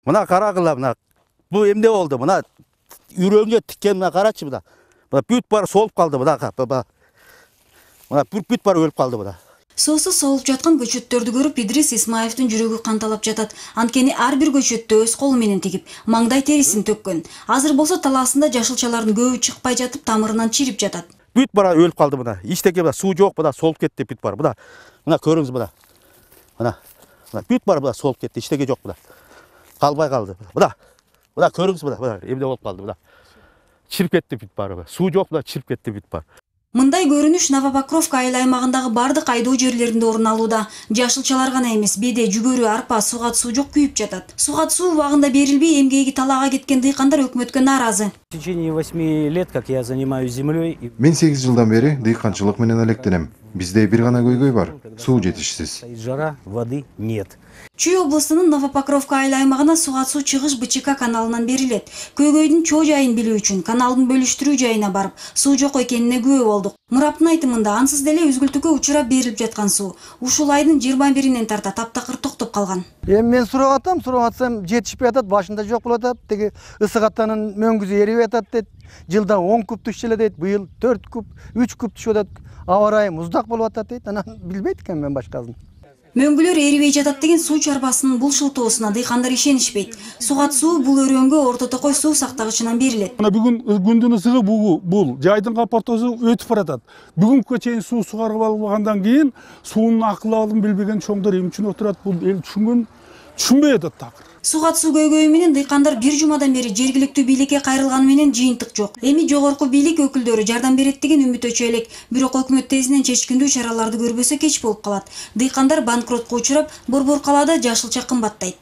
Mına karagıla mına. Bu emde oldu mına. Yüreğimde tikken mına karaçı mına. Mına büt bar solup kaldı mına. Mına büt bar ölüp kaldı mına. Суусу солуп жаткан көчөттөрдү көрүп Идрис Исмаевдин жүрөгү канталап жатат. Анткени ар бир көчөттү өз колу менен тигип, маңдай терисин төккөн. Азыр болсо талаасында жашылчалардын көбү чыкпай жатып, тамырынан чирип жатат. Büt bara ölüp kaldı mına. Eçteki mına su yok mına, solup ketти büt bar. Mına көрүңүз mına. Mına büt bar mına solup ketти, eçteki yok mına. Kalbay kaldı. Mına көрүңүз mına. Emde olup kaldı mına. Çirip ketти büt bar. Su yok mına, çirip ketти büt bar. Мындай көрүнүш Новопокровка айыл аймагындагы бардык айдоо жерлеринде орун алууда. Жашылчалар гана эмес, беде, жүгөрү, арпа, сугат суу жок күйүп жатат. Сугат суу убагында берилбей, эмгеги талаага кеткен дыйкандар өкмөткө нааразы. В течение 8 лет, как я занимаюсь землей. Мен 8 жылдан бери дыйканчылык менен алектенем. Бизде бир гана көйгөй бар. Суу жетишсиз. Жара, воды нет. Чүй областынын Новопокровка айыл аймагына сугат суу чыгыш БЧК каналынан берилет. Көйгөйдүн чоо жайын билүү үчүн каналдын бөлүштүрүү жайына барып, суу жок экенине күбө болдук. Мураптын айтымында ансыз деле үзгүлтүккө учурап берилип жаткан суу ушул айдын 21-инен тарта таптакыр токтоп калган. Мен сурап атсам жетишпей атат, башында жок болуп атат. Теги ысык атанын мөңгүзү эрип атат дейт. Жылда 10 куб түшчү эле дейт. Быйыл 4 куб, 3 куб түшүп атат. Аба ырайы муздак болуп атат дейт. Анан билбейт экен мен башкасын. Мөңгүлөр эрибей жатат деген суу чарбасынын бул шылтоосуна дыйкандар ишенишпейт. Сугат суу бул өрөнгө Орто Токой суу сактагычынан берилет. Бүгүн күндүн ысыгы бул жайдын капортосу өтүп баратат. Бүгүнкү чейин суу сугарып алгандан кийин суунун акылабын билбеген чоңдор эмне үчүн отурат, бул эл түшүнбөй атат такыр. Сугат суу көйгөйү менен дыйкандар бир жумадан бери жергиликтүү бийликке кайрылганы менен жыйынтык жок. Эми жогорку бийлик өкүлдөрү жардам берет деген үмүт элек. Бирок өкмөт тезинен чечкиндүү чараларды көрбөсө кеч болуп калат. Дыйкандар банкротко учурап, борбор калаада жашылча кымбаттайт.